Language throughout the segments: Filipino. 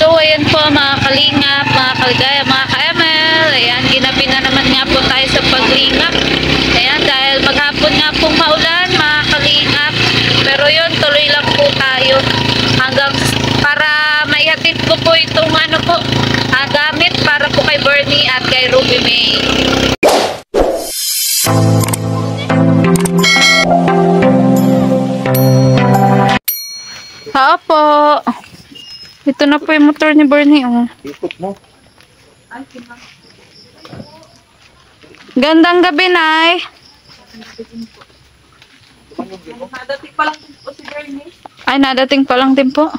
So, ayan po mga kalingap, mga kaligaya, mga ka-ML. Ayan, ginabi na naman nga po tayo sa paglingap. Ayan, dahil maghapon nga pong maulan, mga kalingap. Pero yun, tuloy lang po tayo. Hanggang para maihatid ko po itong ano po, gamit para po kay Bernie at kay Ruby May. Po. Ito na po yung motor ni Bernie, oh. Ikot mo. Gandang gabi, Nay. Nadating pa lang din po si Bernie. Ay, nadating pa lang din po.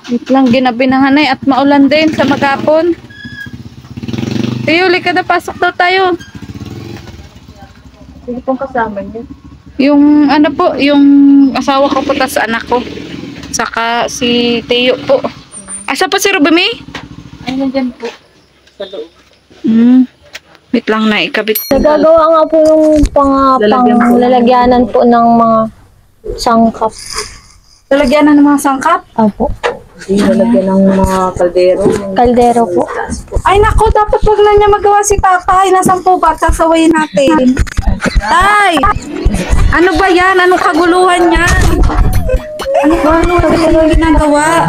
Wait lang, ginabi na hanay at maulan din sa maghapon. Tiyuli ka na, pasok daw tayo. Hindi pong kasama niya. Yung ano po, yung asawa ko po, tas anak ko. Saka si Teo po. Asa po si Ruby May? Ay, nandyan po. Sa loob. Wait lang na, ikabit. Nagagawa nga po yung lalagyanan po ng mga sangkap. Lalagyan na ng mga sangkap? Opo. Nalagyan ng mga kaldero. Kaldero po. Ay nako, dapat wag na niya magawa si tatay. Nasaan po ba? Sasawayin natin. Tay! Ano ba yan? Anong kaguluhan yan? Ano ba? Ano ginagawa?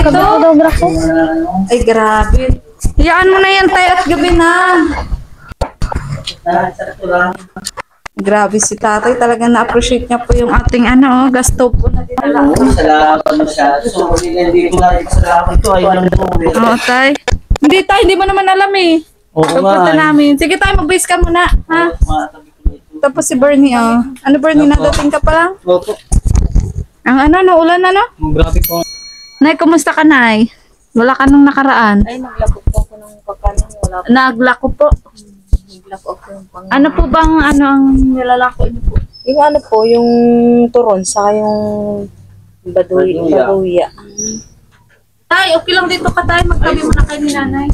Ito? Dobra po. Ay, grabe. Iyaan mo na yan, tay, at gabi na. Grabe si tatay. Talagang na-appreciate niya po yung ating gasto po na dinala. Salamat mo siya. So, hindi ko na salamat ito. Ayaw lang po. Oo, tay. Hindi, tay. Hindi mo naman alam eh. Oo Pagpunta nga. namin. Sige tayo, mag-base ka muna. Ha? Tapos si Bernie, oh. Ano, Bernie? Nadating ka pa lang? Opo. Ang ulan na, no? Grabe po. Nay, kumusta ka, Nay? Wala ka nung nakaraan. Ay, naglako po ako ng pagkanan. Wala po. Naglako po. Naglako ako ng pang... Ano po bang, ang nilalako niyo po? Yung ano po, yung turon, saka yung baduya. Tay, okay lang dito ka, Tay. Magtabi mo na kayo ni Nanay.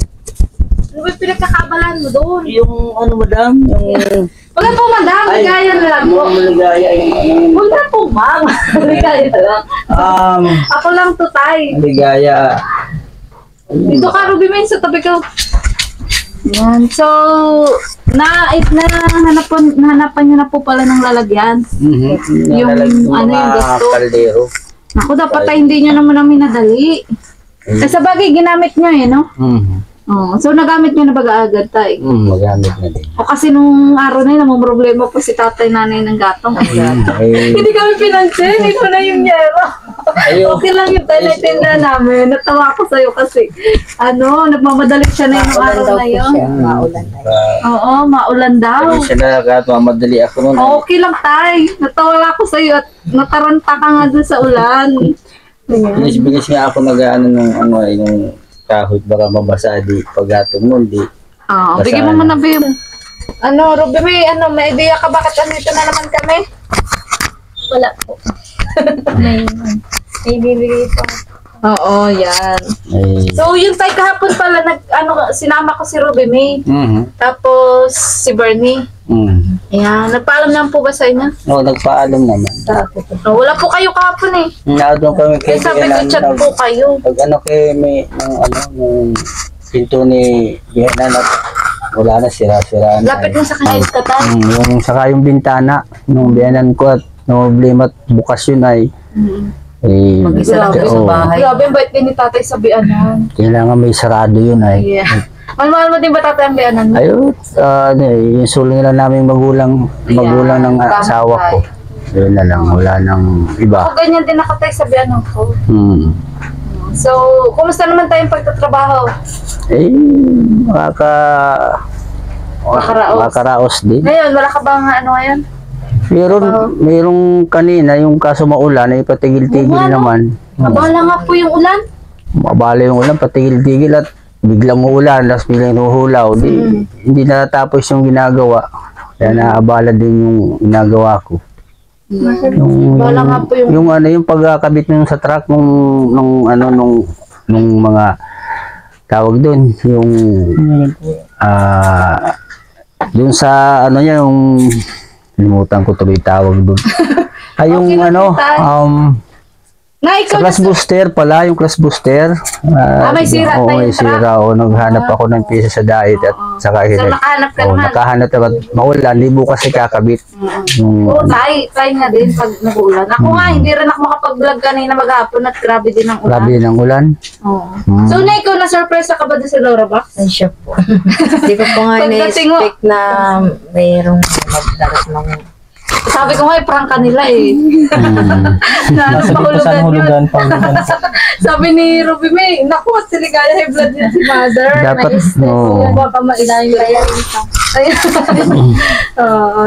Ano ba yung pinagkakabalan mo doon? Yung ano, madam? Yung... Wala po, madam. Ligaya na lang po. Maligaya yung... Huwag na po, ma'am. Ligaya na lang. Ako lang to, Tay. Maligaya. Dito ka, Ruby May, sa tabi ko. Yan. So, hanapan niyo na po pala ng lalagyan. Yung gusto. Kaldero. Ako, dapat ay hindi niyo naman namin nadali. Sa bagay, ginamit niyo no? Oh, so, nagamit niyo na baga-agad, Tay? Magamit na din. O kasi nung araw na yun, namang problema po si tatay nanay ng gatong. Hindi kami pinansin, ito na yung yero. Okay lang yung tayo naitinda namin. Natawa ko sa'yo kasi, nagmamadali siya na yung araw na yun. Maulan na. Oo, maulan daw. Hindi siya nagkatmamadali ako nun. Okay lang, Tay. Natawa ko sa'yo at nataranta ka nga dun sa ulan. Bilis nga ako nag-ano yung kahoy baka mabasa di paggatong nun di. Oo, bigyan mo muna, babe. Ruby May, may idea ka bakit andito na naman kami? Wala po. May bibigay po. Oo, yan. So, yun tayo kahapon pala, sinama ko si Ruby May. Tapos, si Bernie. Yan, nagpaalam naman po ba sa inyo? Oo, nagpaalam naman. Wala po kayo kahapon eh. Naadong kami kay Sabi ko, chat po kayo. Pag kay may, nung pinto ni Jehanan at wala na, sira-sira na. Lapit mo sa kanya yung katan. Yung saka yung bintana, nung biyanan ko at nung problema at bukas yun ay Mag-isa lang sa bahay. Grabe, ang bait din ni tatay sa bianan. kailangan may sarado yun ay. Yeah. Mahal mo din ba tatay ang bianan mo? Ayun, yung suling lang naming magulang ng asawa ko. Yun na lang, wala nang iba. Ako ganyan din nakatay sa bianan ko. So, kumusta naman tayong pagtatrabaho? Makaraos din. Ngayon, wala ka bang ngayon? Mayroong kanina, yung kaso maulan, ay patigil-tigil naman. Mabala nga po yung ulan. Mabala yung ulan, patigil-tigil at biglang uulan, tapos biglang huhulaw. Hindi natatapos yung ginagawa. Kaya naabala din yung ginagawa ko. Bala nga po yung... Yung pagkakabit nung sa truck nung mga tawag doon, yung doon sa yung limutan ko tuloy tawag doon. Ay yung Na Sa ikaw class booster pala, yung class booster. may sira Oo, tayo may yung truck. sira. O, naghanap ako ng pisa sa diet at saka So, nakahanap ka naman. nakahanap ako. At maulan, di bukas ay kakabit. Yung, Oo, tayo nga din pag nag-uulan. Ako nga, hindi rin ako makapag-vlog kanina maghapon at grabe din ang ulan. grabe ng ulan. Oo. Hmm. So, na ikaw na-surprise ka ba doon sa Laura Box? Ay, siya po. Hindi ko po nga Pagdating mo- ina-expect na mayroong magdarat ng... Sabi ko nga, prank kanila eh. Na mahulugan yun. Sabi ni Ruby May, naku, siligaya high blood yun si mother. Dapat, Na-stress oo. yung baka mailayin kaya.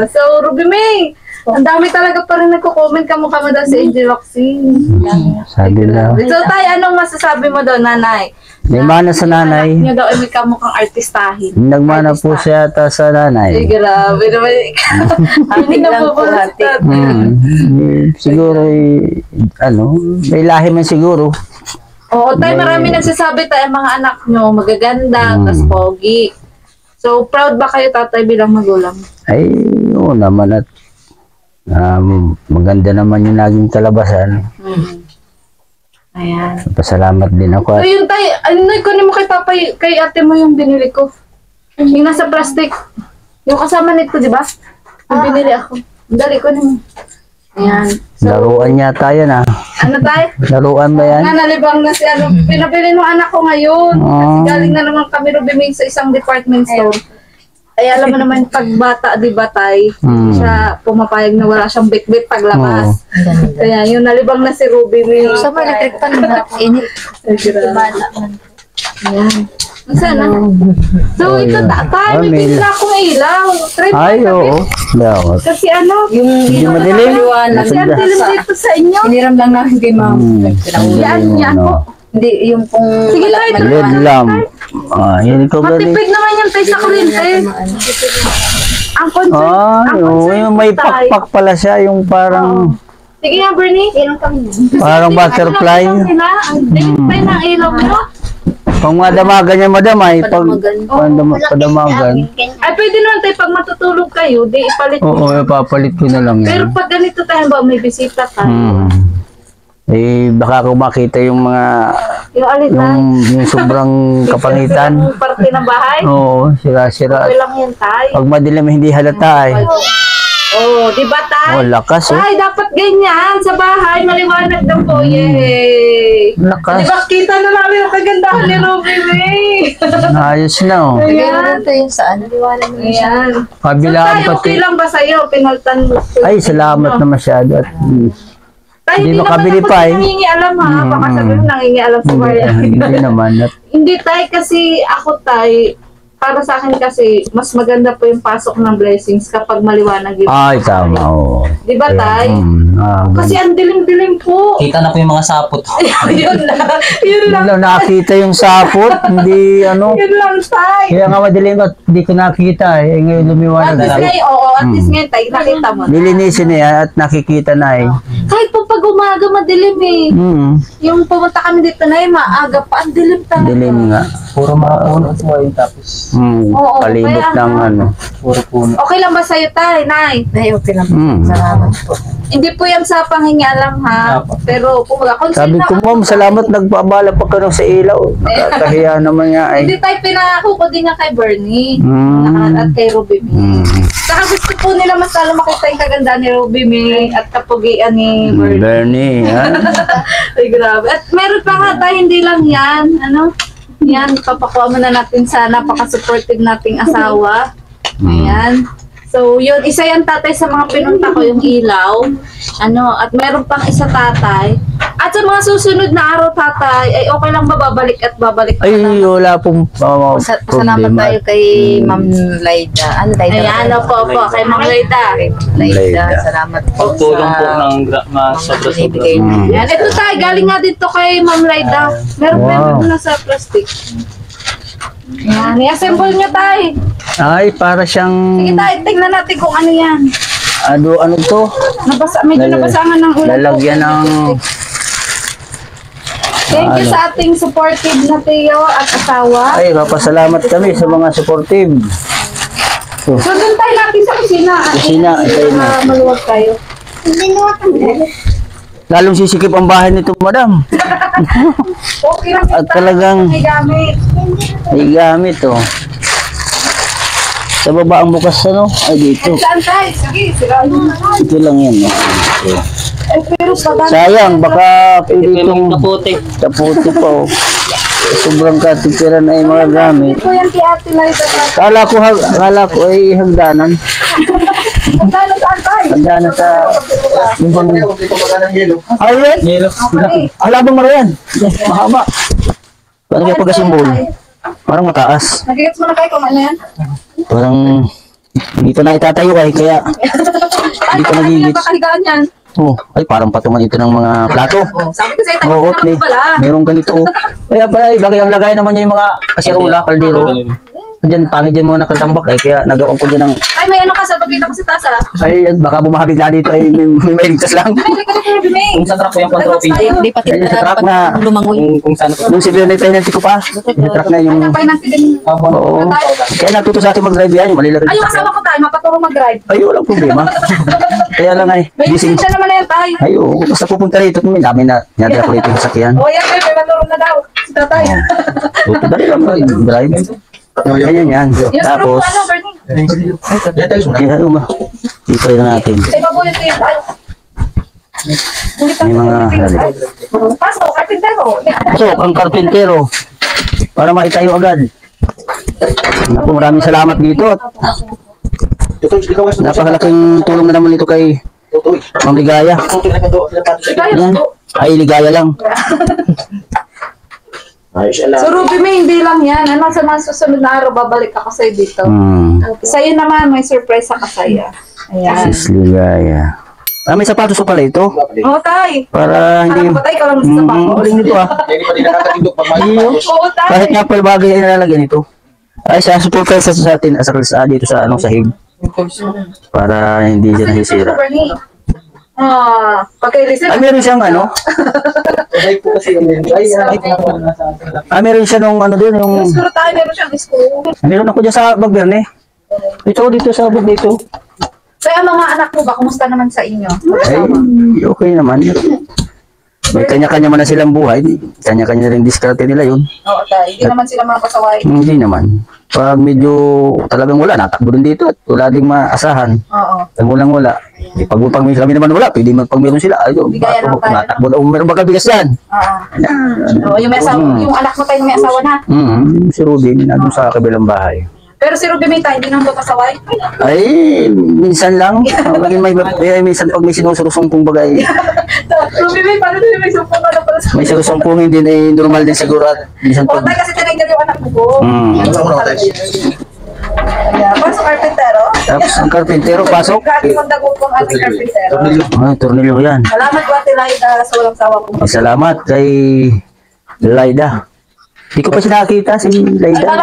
So, Ruby May, ang dami talaga pa rin nagko-comment kamukha mo daw si Angel Roxine. Sabi na. So, tayo, anong masasabi mo daw, nanay? May mana sa nanay. Niya daw ay may kamukhang artistahin. Nagmana po siya ata sa Ay, nanay. grabe naman. Hindi na lang po, hati. Siguro, may lahi man siguro. Oo, tayo marami nagsasabi tayo mga anak nyo, magaganda, tas pogi. So, proud ba kayo tatay bilang magulang? Ay, oo naman at maganda naman yung naging kalabasan. Ayan. Pasalamat din ako. So, yun tayo, kunin mo kay papay, kay ate mo yung binili ko. Yung nasa plastic. Yung kasama nito, di ba? Yung binili ako. Dali, kunin mo. Ayan. So, Laruan yata yan ano tayo? Laruan ba yan? Nalibang na si pinabili ng anak ko ngayon. Kasi Oh. galing na naman kami Rubimig sa isang department store. Ay, alam mo naman, pag bata, di ba, tay? Hindi siya pumapayag na wala siyang bit-bit paglabas. Kaya yun, nalibang na si Ruby. Sa mga electric pan na init. Ay, grabe. Ayan. Saan na? So, ito, tay, may may- bigla akong ilaw. Try mo Ay, tabi. oo. Dapat. Kasi ano, Hindi madilim. kasi ang dilim dito sa inyo. Hiniram lang namin kay ma'am. Yan po. Hindi, yung pong... Sige, tayo, LED lamp. Yan ikaw ba rin? Matipid naman yung tay sa kuryente. Ang concern, ang concern Yung may ko, tay. pakpak pala siya, yung parang Sige nga, Bernie. parang butterfly. Ang dilim pa ng ilaw mo. Pang madamagan niya madamay, pag padamagan. Ay, pwede naman tayo pag matutulog kayo, di ipalit mo. Oo, papalit ko na lang Pero yan. pag ganito tayo ba, may bisita ka. Baka kung makita yung mga, Yung alitay. yung sobrang kapangitan. Yung parte ng bahay. Oo, sira-sira. Okay lang yan tayo. Pag madilim, hindi halata eh. Oh, di ba tayo? Oh, lakas oh. Ay, dapat ganyan sa bahay, maliwanag daw po. Yay! Lakas. Di ba kita na namin ang kagandahan ni Ruby May? Ayos na oh. Bigay na Ayan. lang tayo sa ano. Liwanag mo siya. Ayan. Kabilaan Tayo, okay pati. lang ba sa'yo? Pinaltan mo. Ay, salamat na masyado. At, Tayo, Hindi hindi naman makabili ako pa eh. nangingialam ha. Baka sabihin mo nangingialam sa bayan. hindi naman. At, Hindi tayo kasi ako tayo, para sa akin kasi, mas maganda po yung pasok ng blessings kapag maliwanag yung ay, tama oh. Di ba tayo? Kasi ang dilim-dilim po. Kita na po yung mga sapot. Yun lang. Yun lang. Hindi nakita yung sapot, hindi ano. Yun lang tayo. Kaya nga madilim at hindi ko nakita eh. Ngayon At lumiwanag least na. ngayon, oo, at least ngayon tayo, nakita mo na. Nilinisin niya at nakikita na eh. Kahit po pag umaga madilim eh. Yung pumunta kami dito na maaga pa, ang dilim talaga. Dilim nga. Puro mga puno po ay tapos Oo, Palibot kaya ng nga. ano. puro puno. Okay lang ba sa'yo tayo, Nay? Ay, okay lang. Mm. Salamat po. Hindi po yan sa panghingialam ha. Apo. Pero kung Sabi ko, ma'am, salamat nagpabala pa ka nung sa ilaw. Nakakahiya naman nga Hindi eh. tayo pinangako ko din nga kay Bernie. Mm. At kay Ruby May. Mm. Saka gusto po nila mas lalo makita yung kagandaan ni Ruby May at kapugian ni Bernie. Bernie, ha? Ay, grabe. At meron pa nga tayo, hindi lang yan. Ano? Yan, papakuha mo na natin sa napaka-supportive nating asawa. Ayan. So, yun, isa yan tatay sa mga pinunta ko, yung ilaw. Ano, at meron pang isa tatay. At sa mga susunod na araw tatay, ay okay lang ba babalik at babalik ka Ay, na? wala pong Pasalamat problema. tayo kay Ma'am Laida. Ano, Laida? Ayan, opo, kay Ma'am Laida. Kay Laida. Laida. Salamat po Pagtulong po sa ng sobra-sobra. binibigay niyo. Ayan, ito tayo, galing nga dito kay Ma'am Laida. Meron Wow. meron na sa plastic. Ayan, i-assemble nyo tayo. Ay, para siyang, Sige tayo, tingnan natin kung ano yan. ano to? Medyo nabasangan ng ulan. Lalagyan ng, Thank you sa ating supportive na tiyo at asawa. ay, papasalamat kami sa mga supportive. So, doon tayo natin sa kusina. At Kusina, tayo na. maluwag tayo. lalong sisikip ang bahay nito, madam. Okay lang. At talagang May gamit. may gamit, oh. Sa baba ang bukas, ano? Ay, dito. Saan tayo? Sige, sirain mo na. Ito lang yan, oh. Ito. Eh, pero pa Sayang, baka pwede May itong kaputi. kaputi pa, oh. Sobrang katipiran ay mga gamit. Ito yan kay Ate Liza. Kala ko ay hagdanan. Magkano saan tayo? Hagdanan sa... Yung bang... Ayun! Yelo. Alabang marayan. Mahaba. Paano kaya pagkasimbol? Parang mataas. Nagigits mo na kayo kung ano yan? Parang... Hindi pa na itatayo ay kaya... Hindi pa nagigits. Pakaligaan yan. Oh, ay parang patungan ito ng mga plato. Sabi ko sa'yo, tayo Oo, naman pala. merong ganito. Oh. Kaya pala, lagay ang lagay naman niya yung mga kasirola, kaldero. Diyan, pangit dyan mga nakatambak eh. Kaya nagawa ko dyan ng... Ay, may ano ka sa pagkita ko sa tasa. Ay, baka bumabig na dito ay may ligtas lang. Ay, hindi ka na Bimay. Kung sa truck ko yung control Hindi pa Yan, sa truck na... Kung saan ko. Yung civil na penalty ko pa. Yung truck na yung... Napay natin din. Oo. Kaya natuto sa akin mag-drive yan. Yung malilagay. Ay, yung asawa ko tayo, mapaturo mag-drive. Ay, walang problema. Kaya lang ay... May Gising. lisensya naman na yan tayo. Ay, oo. Basta pupunta rito. May dami na. Nadala ko rito yung sakyan. O yan, may maturo na daw. Si tatay. Tuto dali lang mag-drive. Ayan yan. Yung Tapos... ano, Bernie? Kaya dito na natin. Sa iba po yung tayo. Ay. May mga... Pasok, karpintero. So, ang karpintero. Para maitayo agad. Naku, maraming salamat dito. Napakalaking tulong na naman ito kay Ma'am Ligaya. Yan. Ay, Ligaya lang. So, Ruby, may hindi lang yan. Ano sa mga susunod na araw, babalik ako sa'yo dito. Sa'yo naman, may surprise sa kasaya. Ayan. Sis Ligaya. Ah, may sapatos pa pala ito. Oo, tay. Para hindi... Alam ko, tay, ikaw lang sa bako. Galing nito ah. Oo, tay. Kahit nga pala bagay ay nalalagyan ito. Ay, sa super sa atin, dito sa anong sahig. Para hindi siya nasisira. Bernie. Pagka-listen. Ah, meron siyang ano? Meron siya nung ano din, yung... Siguro tayo, meron siyang school. Meron ako dyan sa Bagberne. Ito, dito sa bag dito. Kaya mga anak mo ba, kumusta naman sa inyo? Ay, okay naman. May kanya-kanya man na silang buhay. Kanya-kanya rin diskarte nila yun. Oo, tayo. Hindi naman sila mga pasaway. Hindi naman. Pag medyo talagang wala, natakbo din dito at wala ding maasahan. Oo. Pag wala. Pag may kami naman wala, pwede pag meron sila. Ayun, Bigayan lang tayo. natakbo na. Meron baga bigas yan. Oo. Yung may asawa, yung anak mo tayo may asawa na. Si Ruby, nandun sa kabilang bahay. Pero si Ruby may tayo, hindi naman ba pasaway? Ay, minsan lang. Minsan pag may sinusurusong kong bagay, Ruby may, paano din may sumpong ka na pala sa... may sinusumpungin din ay normal din siguro at minsan Oo, pag... tayo kasi tinignan yung anak mo ko. Ayan, pasok karpintero. Tapos ang karpintero, pasok. Gagi mong dago pong ating karpintero. Ay, tornilyo yan. Salamat po Ate Laida sa walang sawa kong Salamat kay Laida. Hindi ko pa siya nakakita si Ay, Laida.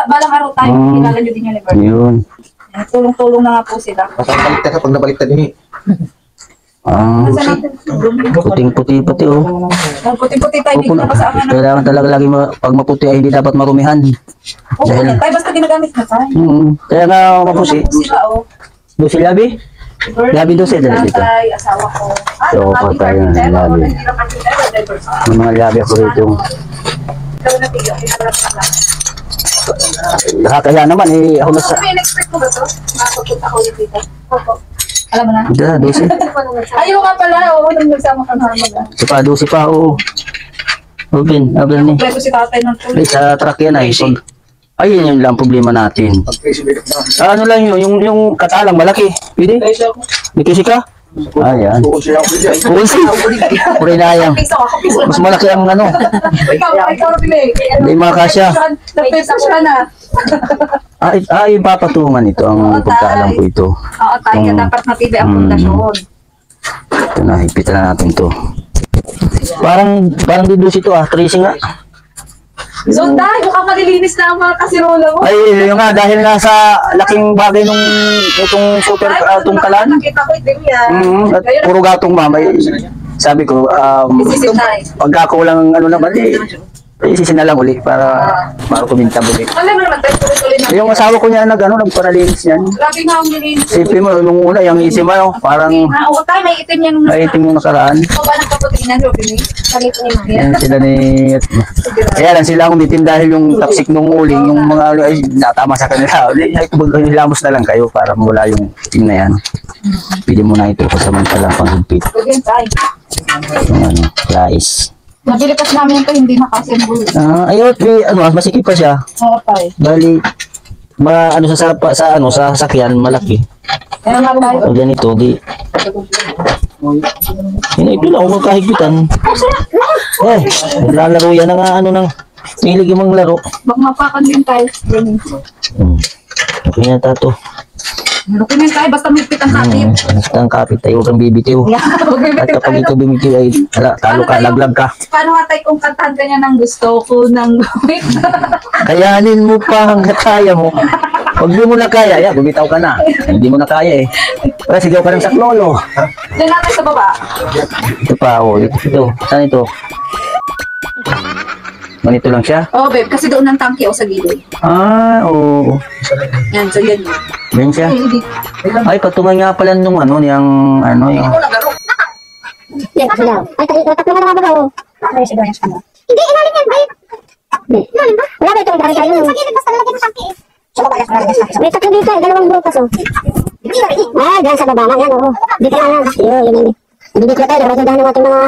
balang araw tayo, kilala nyo din yung Liberty. Yun. Tulong-tulong na nga po sila. Baliktad kapag nabaliktad yun eh. Saan natin? Puting-puti pati oh. Ang puti-puti tayo, hindi na kasama na. Kailangan talaga lagi pag maputi ay hindi dapat marumihan. Oo, tayo basta ginagamit na tayo. Kaya nga mapusi. Sila, oh. Dosi labi? Labi dosi dala dito. Tatay, asawa ko. So, Ang ating tayo ng karpintero, labi. hindi na karpintero, divers. May mga labi ako rito. Ikaw na tiyo, pinarap na lang. Kaya naman eh ako nasa... May in-expect mo ba ito? Makapunta ako ulit dito. Opo. Alam mo na? Dosi. Ayaw nga pala, oo, nung nagsama ka na mag- Dosi pa oo. Rubin, ni. Kompleto si tatay ng tuloy. Sa truck yan ay. Ay, yun lang problema natin. Ano lang yun, yung katalang malaki. Pwede? May kasi ka? Ayan. Ulsi. Purinayang. Piso ako, piso. Mas malaki ang ano. Ikaw na pili. Hindi makasya. Nagpesa siya na. Ay, papatungan ito ang pagkaalam ko ito. Oo, tayo ka dapat matibay ang pundasyon. Ito na, hipitan na natin to. Parang didus ito tracing nga. So, dahil mukhang malilinis na ang mga kasirola mo. Ay, yun nga, dahil nga sa laking bagay nung itong super tungkalan. Nakita ko din yan. At puro gatong mamay. Sabi ko, Isisip tayo. pagka ko lang ano naman Isisin na lang uli para kuminta uli. Alam mo naman tayo, tuloy-tuloy na. Yung asawa ko niya nagparalinis yan. Grabe nga ang nilinis. Sipin mo, nung una, yung isim mo, parang Oo, tayo, may itim yan nung maitim yung nakaraan. Ito ba nagpapatingin Robin? Salit ni Ma'am. Yan sila ni... Kaya lang sila umitim dahil yung toxic nung uling, yung mga ay natama sa kanila. Ay, hilamos na lang kayo para mawala yung itim na yan. Pili mo na ito pasamantalang panghigpit. Again, tayo. Yung ano, rice. Nabilikas namin ito, hindi nakasimbol. Ayun, masikip pa siya. Oo, tayo. Bali, ano sa sakyan, malaki. Kaya nga tayo. Pag ganito, di... Ito lang, huwag kahigpitan. Naglalaro yan ng ng hilig yung mga laro. Bak mapakan din tayo. Ganun. Okay na tato. Malukin tayo, basta mipit ang kapit. Basta ang kapit tayo, huwag kang bibitiw. At kapag ito bibitiw ay talo ka, laglag ka. Paano nga tayo kung kantahan ka niya ng gusto ko ng gawin? Kayanin mo pa hanggat kaya mo. Pag di mo na kaya, bumitaw ka na. Hindi mo na kaya eh. Kaya sigaw ka ng saklolo. Diyan natin sa baba. Ito pa, ito. Saan ito? Ganito lang siya? Oo, babe, kasi doon ang tangke o sa gilid. Oo. Yan, so yan. Yan siya. Ay, patungan nga pala nung yung Yan, kasi daw. Ay, tatlo na naman ako. Ay, siguro yan siya. Hindi, ilalim yan, babe. Ilalim ba? Wala ba itong gari-gari yun? Sa gilid, basta lalagyan mo sangki. May tatlo dito eh, dalawang butas oh. Ah, dyan sa baba lang yan, oo. Dito lang yan. Yun. Hindi ko tayo, natindahan ng ating mga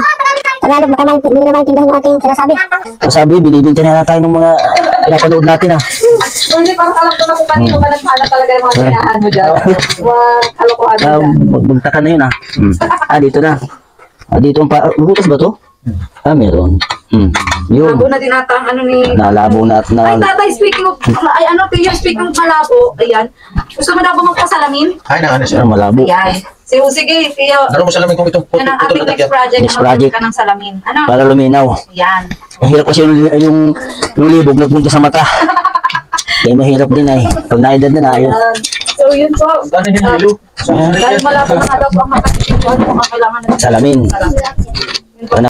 Tagalog, baka hindi na maintindihan yung ating sinasabi. Sabi, binibinta na tayo ng mga napanood natin Hindi, parang alam ko na kung kanino ka nagpala talaga yung mga sinahan mo dyan. Mga kalokohan mo dyan. Magbunta ka na yun dito na. Dito ang butas ba to? Meron. Yun. Labo na din ata ang ano ni... Nalabo na at Ay, tatay, speaking of... Ay, ano, Tiyo, speaking of malabo, ayan. Gusto mo na ba magpasalamin? Ay, na ano siya. malabo. Ayan. Sige, Tiyo. Ano mo salamin kung itong Yan ang ating next project. Next project. Ka ng salamin. Ano? Para luminaw. Ayan. Mahirap kasi yung libog nagpunta sa mata. Kaya mahirap din ay. Pag naedad na ayun. So, yun po. Ano yung hilo? Dahil malabo na nga daw po ang makakitipuan kung ang kailangan na Salamin. Ano?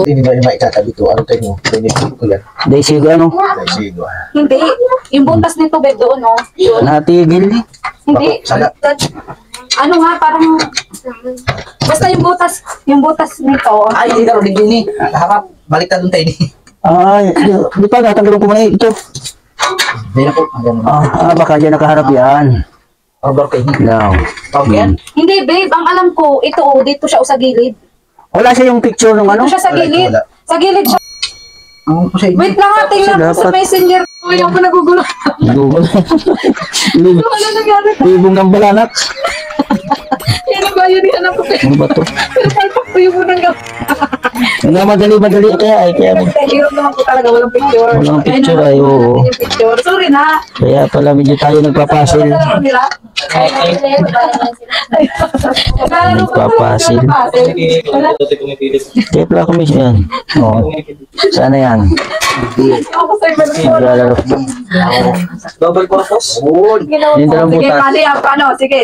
Hindi na yung maitatabi ito. Ano tayo mo? Pinipin ko yan. Dahil siguro ano? Ay, sige. Hindi. Yung butas nito, babe, doon, no? Yun. Natigil. Hindi. Sana. Ano nga, parang... Basta yung butas nito. Ay, hindi daw, hindi ni. Harap, baliktad doon tayo ni. Ay, di pa natanggalin ko muna ito. Hindi na po. Baka dyan nakaharap yan. Order kayo. Now. Okay. Hindi, babe. Ang alam ko, ito, dito siya o sa gilid. Wala siya yung picture ng ano? Dito siya sa gilid. Wala. Sa gilid siya. Ang po sa inyo. Wait lang nga, tingnan ko sa Dapat- messenger. Uy, ako nagugulo. Google. Ano nangyari? Libong ng balanak. Ano ba yun? Ano ko? Ano ba to? Pero palpak ko yung unang gawin. Nga madali kaya Hirap naman po talaga, walang picture. Walang picture, Ay, ay, oo. yung picture. Sorry na. kaya pala medyo tayo nagpapasil. Nagpapasil. Kaya pala kami yan. Oo. Sana yan. Naglalaro. Double purpose. Yung dalawang Sige, butas. paano yan? Paano? Sige.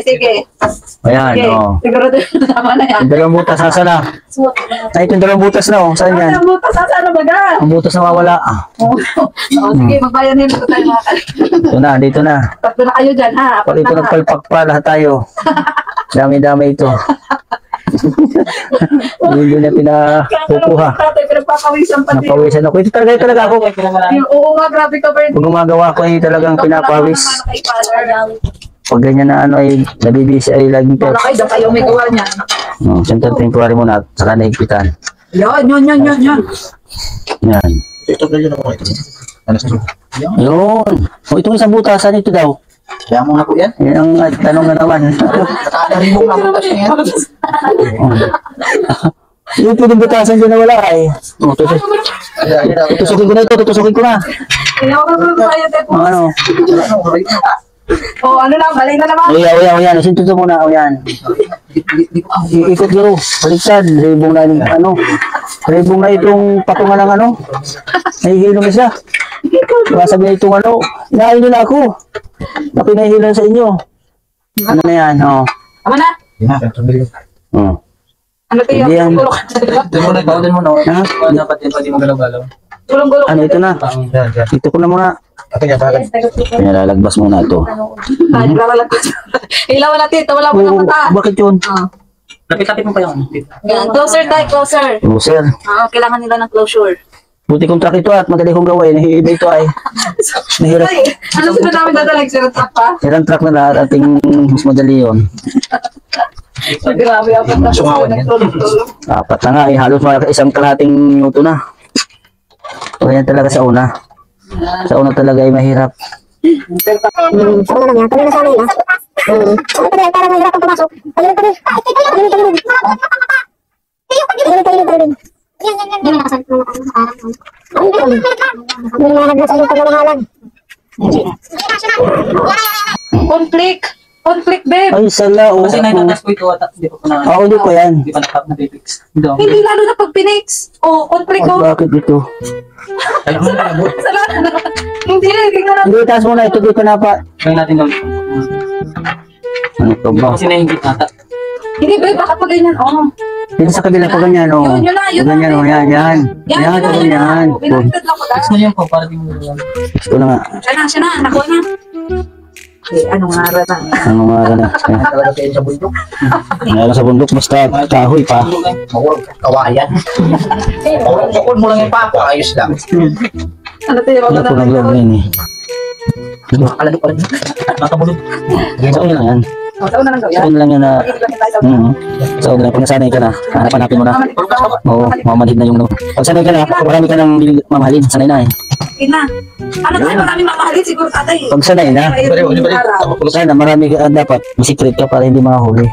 Ayan, Sige, oo. siguro tama na yan. Yung dalawang butas, nasa na? Ay, ito yung dalawang butas na, oh. Saan yan? Ang butas, ano ba na? Ang butas na mawala. Sige, magbayan nila ito tayo mga kalito. Ito na, dito na. Tatlo na kayo dyan, ha? Pag ito nagpalpak pa, lahat tayo. Dami-dami ito. Hindi na pinakukuha. Tatay, pinagpapawisan pati. Napawisan ako. Ito talaga ako. Oo nga, grabe ka, Bert. Pag gumagawa ko ay talagang pinapawis. Pag ganyan na ano ay nabibisi ay laging Wala pep. kayo, dyan kayo may gawa niya. Center temporary muna at saka naigpitan. Yan. Yan. Ito na yun ako ito. Ano sa Yun. O itong isang butasan ito daw. Kaya mo na po yan. Yan ang tanong na naman. Nakakarin mo na butas niya yan. Yung pwedeng butasan dyan na wala ay. Tutusukin ko na ito. Tutusukin ko na. Kaya ako na tayo, Tepo. Ano? Oh, ano na, balik na naman. Uyan. Sinto to muna, uyan. Ikot giro. Baliktad. Ribong na yung ano. Ribong na itong patungan ng ano. Nahihilong isa. Basag na itong ano. Inahin nyo na ako. Bakit nahihilong sa inyo? Ano na yan? Oh. Tama na. Oh. Ano to Hindi yan. yung Doon mo na. Ha? Dapat yan, pwede mo galaw-galaw. gulong-gulong? Ano ito na? Ito ko na muna. Pinalalagpas muna ito. Ay, ilaw natin, wala mo ng mata. Bakit yun? Lapit-lapit mo pa yung Yan, closer tayo, closer. Oh, sir. Kailangan nila ng closure. Buti kong truck ito at madali kong gawin. Iba ito ay. Nahirap. Ay, ano sila namin dadalag sila pa? Ilang truck na lahat ating mas madali yun. Grabe ako na sila nagtulog-tulog. Apat na nga. Halos mga isang kalahating minuto na. So yan talaga sa una. Sa una talaga ay mahirap. Sa una lang yan. Tuloy na sa amin, ha? Ano pa rin? Parang mahirap ang pumasok. Talilid. Talilid. Yan. Yan nakasan. Ang galing. May nalagnas sa iyong pagmamahalan. Conflict, babe. Ay, sala. Oh. Kasi naitatas ko ito at hindi ko na. Oo, hindi ko yan. Hindi pa na-fix. Hindi. Hindi lalo na pag pinix. Oh, conflict Ay, ko. bakit dito? Hindi nga na. Hindi, taas muna. Ito dito na pa. Try natin gawin. Ano to ba? Kasi nahingit nata. Hindi, babe, bakit pa ganyan? Oh. Dito sa kabila pa ganyan, oh. Yun na. Ganyan, oh. Yan. Yan, ganyan. Binagtad lang ko Fix mo yan po para di mo galaw. Ito na nga. Siya na. Nakuha na. Eh, anong araw na? Ano nga na? Talaga kayo sa bundok. Ngayon sa bundok, basta kahoy pa. Mawag, kawayan. Sukod mo lang yung papa, ayos lang. Ano tayo? Wala po nag-log na yun eh. Alalo pa rin. Nakabulog. Sa una lang yan. Sa una lang daw Sa yan. una lang yan na... Ilan tayo sa Sa una lang. Pag nasanay ka na, hanapan na. Oo, mamamalhin na yung... Pag sanay ka na, marami ka nang mamahalin. Sanay na eh. Ina. Ano tayo? Maraming mamahalin siguro tatay. Pag sanay na, Araw. sana marami ka dapat secret ka para hindi mahuli.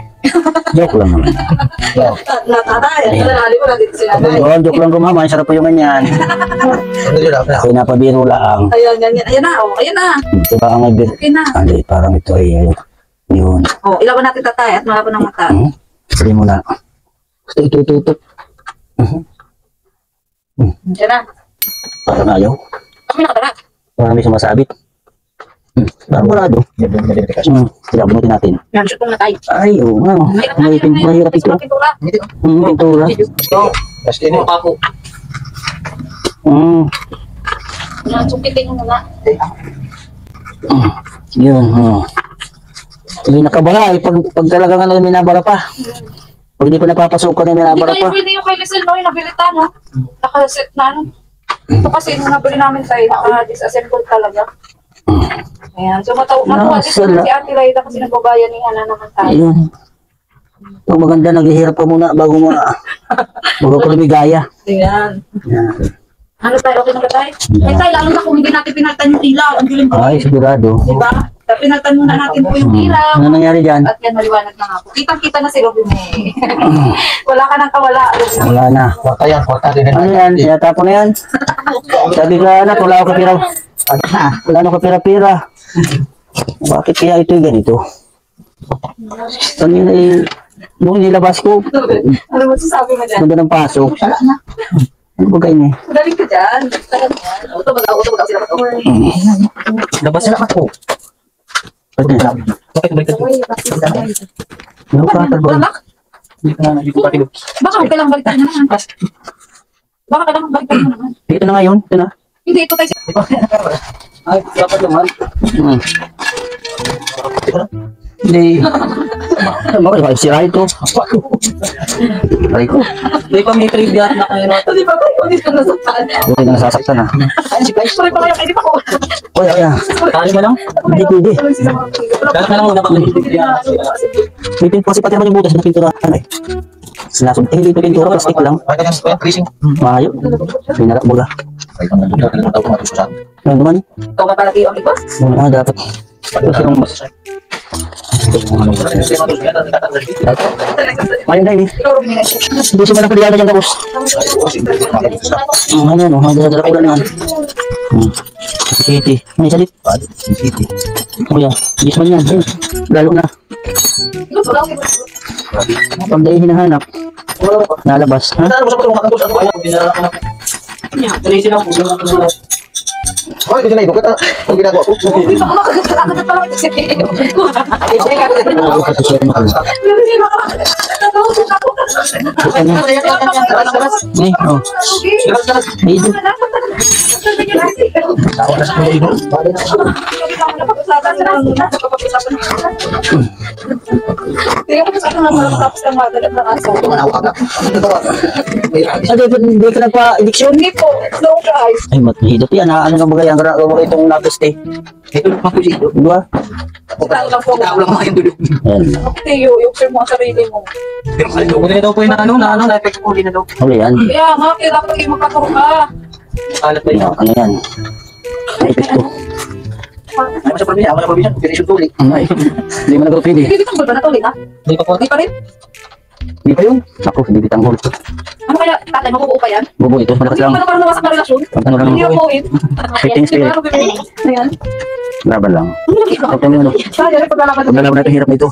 Joke lang naman. Natatay. Nalali mo na dito sila. Oo, joke lang kumama. Sarap po yung ganyan. Kaya napabiro lang. Ayan na. Oh, ayan na. Diba ang may bir... Okay na. Hindi, parang ito ay... Yun. Oh, ilawan natin tatay at malabo ng mata. Sige mo na. Ito. Ayan na. Parang ayaw. Kami nakatara. Parang may sumasabit. Parang marado. Tinabunutin natin. Yan, shoot mong natay. Ay, oo nga. Mahirap ito. Pintura. Pintura. Kasi ini, Papo. Yan, sukitin mo na. Yun. Hindi nakabara eh. Pag talaga nga minabara pa. Pag hindi pa napapasukan na Hindi minabara kayo pa. pwede yung kay Lizelle, no? Yung nabilita, no? Nakaset na, no? Ito kasi nung nabili namin tayo, naka-disassemble talaga. Ayan. So, matuwa din Sala. si Ate Laida kasi nagbabayan ni Hana naman tayo. Ayun. Pag maganda, naghihirap pa muna bago ko lumigaya. Ayan. Yan. Ano tayo? Okay na ba tayo? Eh tayo, lalo na kung hindi natin pinaltan yung ilaw. Ang dilim po. Ay, sigurado. Diba? Pinaltan muna natin po yung ilaw. Ano nangyari dyan? At yan, maliwanag na nga po. Kitang-kita na si Robin eh. Wala ka nang kawala. Wala na. kwarta din. Ano yan? Tinatapo na yan? Sabi ka anak, wala ako kapira. Wala ako kapira-pira. Bakit kaya ito ganito? Kanina eh, nung nilabas ko, Ano mo sasabi mo dyan? ganda ng pasok. Ano ba ganyan? Magaling ka dyan. Talagang yan. Auto baga sila pa. Labas sila ako. Bakit balik ito? Ano ka ba? Anak, Hindi ko patigod. baka kailangan balikan mo naman. Baka kailangan balikan mo naman. Ito na ngayon. Ito na. Hindi, ito tayo. Ay, dapat naman. Hindi. Bakit ba? Sira ito. Aray ko. Hindi pa may trivia na kayo na. Hindi ba tayo? Hindi ka nasaktan. Buti na nasasaktan na. Sorry pa kayo, hindi pa ko. Uy, ay, Kali mo lang. Hindi pwede. Dapat na lang muna pag trivia. May pinto kasi pati naman yung butas na pintura. Ano eh? Sinasod. Eh, hindi ito pintura. Plastic lang. Ay, kanya sa tracing. Mayo. Pinarap mo lang. Ay, kung nandun natin ang tawag sa Ano naman? Ikaw ba palagi yung ito? Ano dapat? Ito siyang mas. Ayun dahil eh. Ikaw, Robin. Hindi siya malang pilihan na dyan tapos. Ano yan o? Hanggang sa dala ko na naman. Kitty. Ano yung salit? City. Kuya, gis man yan. Lalo na. Pag dahil hinahanap, nalabas. Ha? Ano mo sa pagkakas ako? Ano ba? Binara ko na. Tracy lang po. Ay, kasi na ito. Ang ginagawa ko. Ay, oh. Dito. Ano, hindi ka nagpa-addiction? Hindi po, slow guys. Ay, mahidot yan. Ano nga bagay? Ang bagay itong napeste. Ito lang pa po siya. Diba? Tao lang po. Tao lang mga yung dulo. Ayan. Tiyo, yung firm mo ang sarili mo. Huli na daw po yung na-effect huli na daw. Huli yan. Kaya nga, kaya dapat kayo magkaturo ka. Alat pa yun. Ano yan? Naipit ko. Ano sa probinsya? Ako sa probinsya. Operation to ulit. Ay, hindi mo nag-pwede. Hindi tanggol ba na to ulit, ha? Hindi pa po. Hindi pa rin? Hindi pa yun. Ako, hindi bitanggol. Ano kaya, tatay, mabubuo pa yan? Bubo ito, malakas lang. Hindi pa nawasak na relasyon? Pag ano lang, Hindi na po yun. fighting spirit. Ayan. Laban lang. Huwag kami ano. Kaya rin paglalaban. Pag nalaban natin, hirap na ito.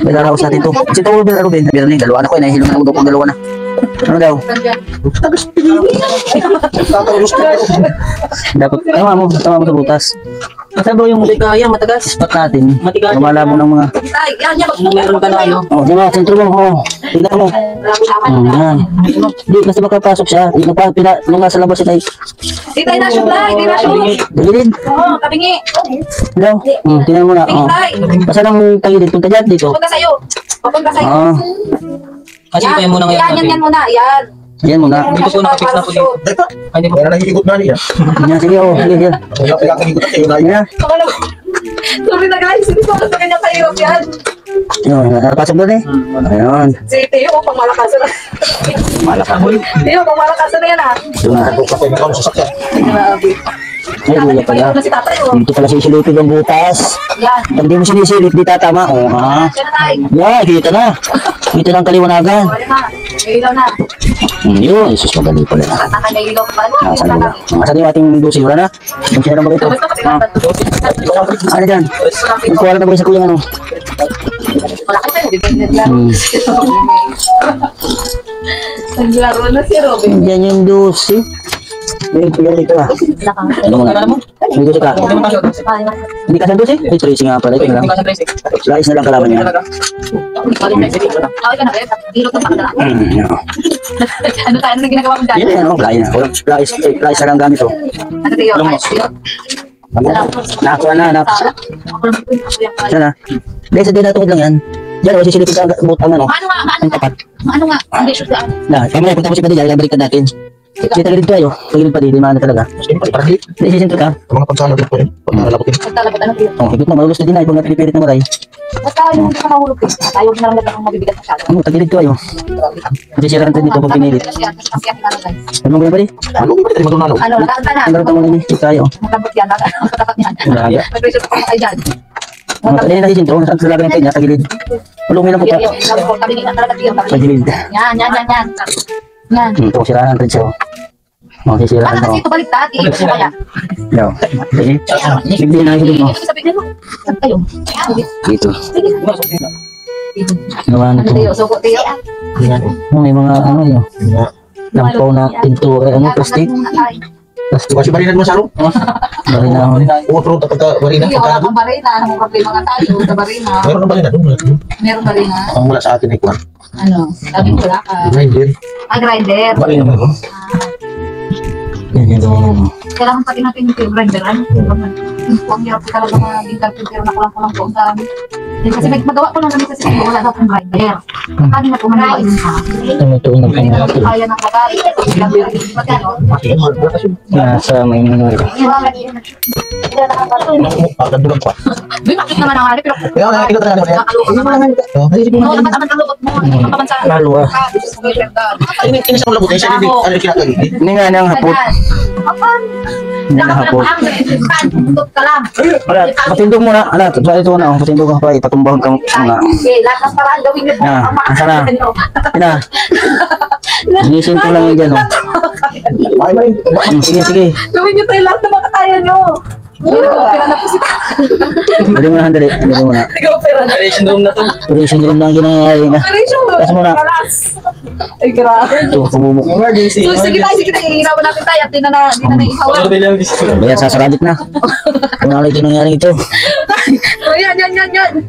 May lalawas natin ito. Kasi ito, Ruben. Sabi na dalawa na ko. Nahihilo na ako kung dalawa na. Ano daw? Dapat, tama mo sa butas. Sabi yung Kaya matagas. spot natin. Matigas. Lumalabo ng mga... Tay, yan, yan. Meron ka na ano. Oh, diba? Sentro mo. Oh. Tignan mo. Yan. Hindi, kasi makapasok siya. Nung nasa labas siya, Di tayo na shoot, tay. Di na shoot. tagilid. Oo, tabingi. Daw. Tingnan mo na. Oh. Tay. Basta nang tagilid. Punta dyan dito. Papunta sa'yo. Papunta sa'yo. Ah, Kasi kaya muna ngayon Yan, natin. yan muna. Yan. yan muna. Dito po nakafix na po dito. Ay, hindi po. Kaya nahihigot na niya. Yan, sige. Oh, sige, yan. Kaya kakahigot na kayo na yun. Yan. Sorry na guys, hindi ko sa kanya kahirap yan. Yun, napasok doon eh. Ayun. Si Teo, pang malakasan na. Malakas. Teo, pang malakasan na yan ha. Yun na. Kapag kayo ikaw sa sakyan. Grabe. Ay, luya pala. Na si tatay oh. Dito pala sisilipin ang butas. Yan. Pag di mo sinisilip, di tatama. Oh, ha? Yan na tayo. Yan, kita na. Kita na ang kaliwanagan. Wala na. May ilaw na. Yun, isus madali pala na. Tataka may ilaw pa. Nasaan yung Nasaan yung ating dosi? Wala na? Yung sila ng bagay ito. Ah, ano dyan? Yung kuwala na bagay sa kuya ano? Wala ka tayo. Dependent lang. Naglaro na si Robin. Yan yung dosi. May pigyan dito ah. Ano mo na? May dosi ka? Hindi ka sa dosi? Ay, tracing nga pala. Ito na lang. Lais na lang kalaban niya. Okay ka na rin. Dilo ka pa ka na. Ano tayo? Ano ginagawa mo dyan? Yan, ano? Lais na. Lais na lang gamit oh. Ano Teo? Ayos Teo. Nakuha na, nakuha. Sana. Dahil sa dinatungkod lang yan. Diyan, wala sisilipin ka ang ano. Ano nga? Ang tapat. Ano nga? Hindi shoot ka. Na, kaya punta mo si Padilla, baliktad natin. Hindi tagilid tayo. Tagilid pa din, maano talaga. Parang Hindi, sisintro ka. mga pansala dito po rin. Pag nalapot yun. Magtalabot ano Teo? Oh, higit na, malulos na din ay, kung napipilit na maray. Basta yung hindi ka mahulog eh. Tayo na lang natin mabibigat masyado. Ano, tagilid tayo. Masisira natin dito pag pinilit. Ano mo ba ba di? Ano ba ito? Matunalo. Ano, nakakanta na. Ang laro mo din, check tayo. Magkabot yan, nakatapat yan. Grabe. Mag-pressure pa kayo dyan. Ano, kanina nasisintro, nasaan sa laga ng kanya, tagilid. Ulungin lang po ka. Tabingin na talaga Teo. Tagilid. Yan, yan, yan, yan. Yan. Ito, siraan natin siya. Oh, sisiraan Paano ko. kasi ito baliktad? Iikot mo kaya? Yo. Sige. Bigyan na yung mo. Sabihin mo. Saan kayo? Dito. Sige. Gawa na Ano ito. Teo? Suko Teo? Oh, may mga ano yun. Lampaw na pinto, ano, plastic. Plastic. Kasi barinan mo sa ro. Bari na ako. Utro kapag barinan. Hindi, wala pang barena. Anong problema nga tayo sa barena? Meron ng barinan. Meron barena? Ang wala sa atin ay kwan. Ano? Sabi ko wala ka. Grinder. Ah, grinder. Barinan mo. Kailangan pati natin yung grinder. Ano? Huwag hirap ko talaga mga gintal pero nakulang-kulang po ang dami. Kasi magawa ko lang kami kasi wala daw kong grinder. Kami na po magawa yun sa akin. Ito na Hindi na po kaya ng bagay. Pati ano? nasa may ano. Pagkandulang kwa. Doon bakit naman ang hari pero Kaya nga, ikaw talaga naman yan. nakakalukot naman. Oo, dapat naman kalukot mo. Kapansa. Lalo ah. Ini sa labot. Ini sa hindi. Ano yung kinakagigit? Hindi nga nang hapot. Kapan? Hindi na hapot. Tutot ka lang. Wala, patindog mo na. Ala, ito na. Patindog ka pa. Ipatumbahon ka muna. Okay, lahat ng paraan gawin niyo po. Ah, Ang mga- asa na? Pina. Inisin ko lang yun dyan oh. Ay, may. Sige, sige. Gawin niyo tayo lahat ng mga kaya niyo. Pera na po si Dali mo na, dali. Dali mo na. Pera na. Operation room na to. Operation room lang ginagawa na. Operation. Taas mo na. Kalas. Ay, grabe. Ito, pumumuk. Emergency. So, sige tayo. Iinawan natin tayo at di na naihawan. Surveillance visit. Kaya sasaradit na. Kung nakita yung nangyari ito, Oh, yan.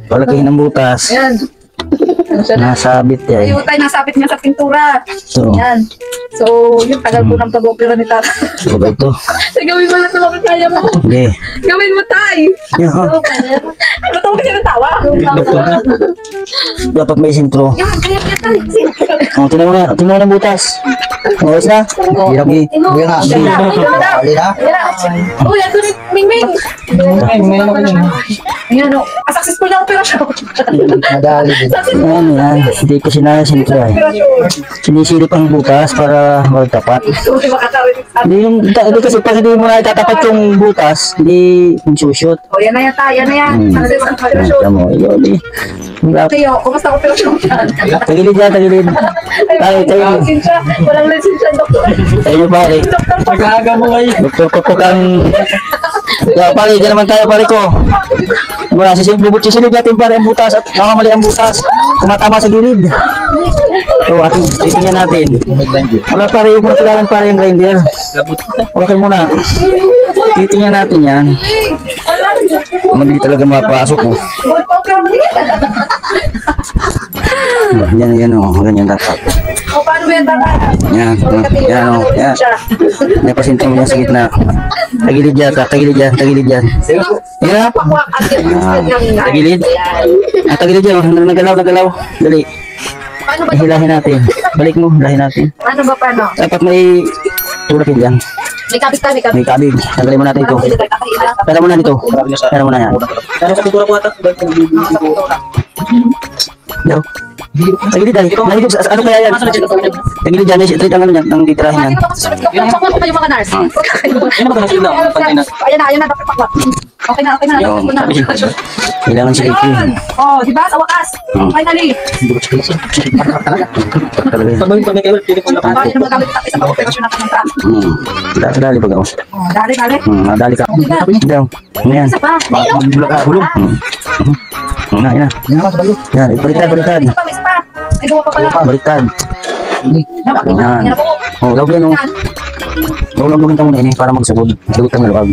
palakihin ng butas. Yan. Nasabit yan. Ayun tayo, nasapit niya sa pintura. So, Yan. So, yung tagal po ng pag-opera ni Tata. ano ba ito? Gawin mo lang sa mga kaya mo. Hindi. Gawin mo tayo. Yan, ha? Ano tawag ka ng tawa? Dapat may sintro. Yan, kaya tayo. Oh, tingnan mo na. Tingnan mo na butas. Ayos na. Hirap eh. Kuya nga. Dali na. Uy, ito ni Mingming. Ay, may ano yun. Ayan o. Successful na operasyon. Madali. Successful Ayan, yan. Hindi kasi na sintro na eh. operasyon. Sinisilip ang butas para magtapat. Uy, makatawid. Hindi yung, hindi kasi pag hindi mo na itatapat yung butas, hindi magsushoot. O, yan na yan tayo. Yan na yan. Successful ang operasyon. Alam mo, yun eh. Kayo, kumusta ang operasyon dyan? Tagilid yan, tagilid. Tayo, tayo. Lisensya. Walang lisensya, doktor. Tayo pare. Doktor pa. Pag-aaga mo kayo. Doktor Kokok ang... Kaya pare, dyan naman tayo pare ko. Wala, sisilip natin pare ang butas at nakamali ang butas. Kumatama sa gilid. So, ating titingnan natin. Wala pare, yung matulalan pare yung grinder. Okay muna. Titingnan natin yan. Hindi talaga mapasok oh. Yan o, ganyan dapat. O, paano ba yan, Tata? Yan o, yan. May pasinto mo yan sa gitna. Tagilid yan, tagilid yan, tagilid yan. Yan. Pakwak at yung Tagilid. Tagilid yan, nagalaw. Dali. Paano ba? Hilahin natin. Balik mo, hilahin natin. Paano ba, paano? Dapat may tulapin dyan. May kabit tayo, may kabit. May kabig. Tagalin mo natin ito. Pera mo na dito. Pera mo na yan. Pero sa pintura po ata. Daw. Tagilid dahil. Ano kaya yan? Tagilid dyan. Straight ang ano yan. Ang titirahin yan. Pakwak kayo mga nurse. Ano ba nasin lang? Pantay na. Ayan na, dapat pakwak. Okay na. Yung kailangan si Ricky. Oh, di ba? Sa wakas. Finally. Talaga yan. Pag may kayo, pili po lakas. Bakit naman gamit natin sa pag-operasyon ng kamanta? Dali pag ako. Oh, dali. Dali ka. Daw. Ano yan? Isa pa. Bulak ka. Hulog. Yan. Yan. Baliktad. Isa pa. Ay, gawa pa pala. Baliktad. Yan. Yan po. Oh, lawag yan o. Lawag ka muna ini para magsugod. Sagot ka na lawag.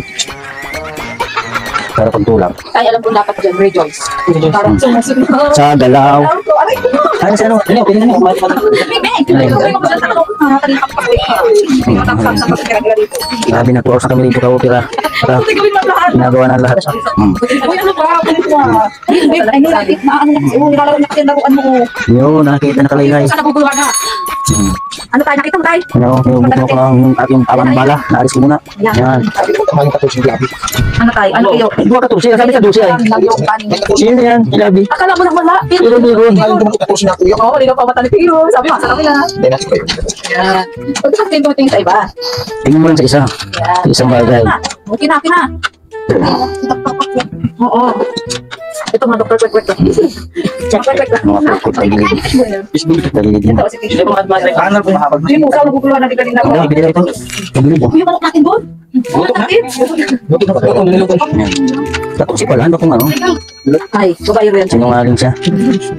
Para pagtulak. Ay, alam ko dapat dyan, Rejoice. Parang sumusunod. Sa galaw. Aray ko. Ano sa ano? Ano? Pwede na mo. Grabe na 2 hours na kami dito ka-opera. Para ginagawa na lahat. Yun, nakikita na kalaylay. Ano tayo? Nakita mo tayo? Yung buto ko lang yung aking tawang bala. Naalis ko muna. Yan. Ano tayo? Ano kayo? Buwa ka to. Siya, sabi ka to siya. Sino yan? Ilabi. Akala mo lang wala. Pero meron. Oo, hindi ka pa matalik pero sabi mo, sarap yan. Huwag ka tingin sa iba. Tingnan mo lang sa isa. Sa isang bagay. Okay na. Oo. Ito mga doktor, kwek. Mga pagkot na gilid. Tagilid yan. Ito, si Hindi po Tisha. ano po mahapag. Hindi mo, saan naguguluhan natin kanina ko? Ano, ibili ito. Tagilid oh. Yung manok natin doon. Manok natin. Yan. Tapos si pala, ano kung ano? Ay, babae rin. Sinungaling siya.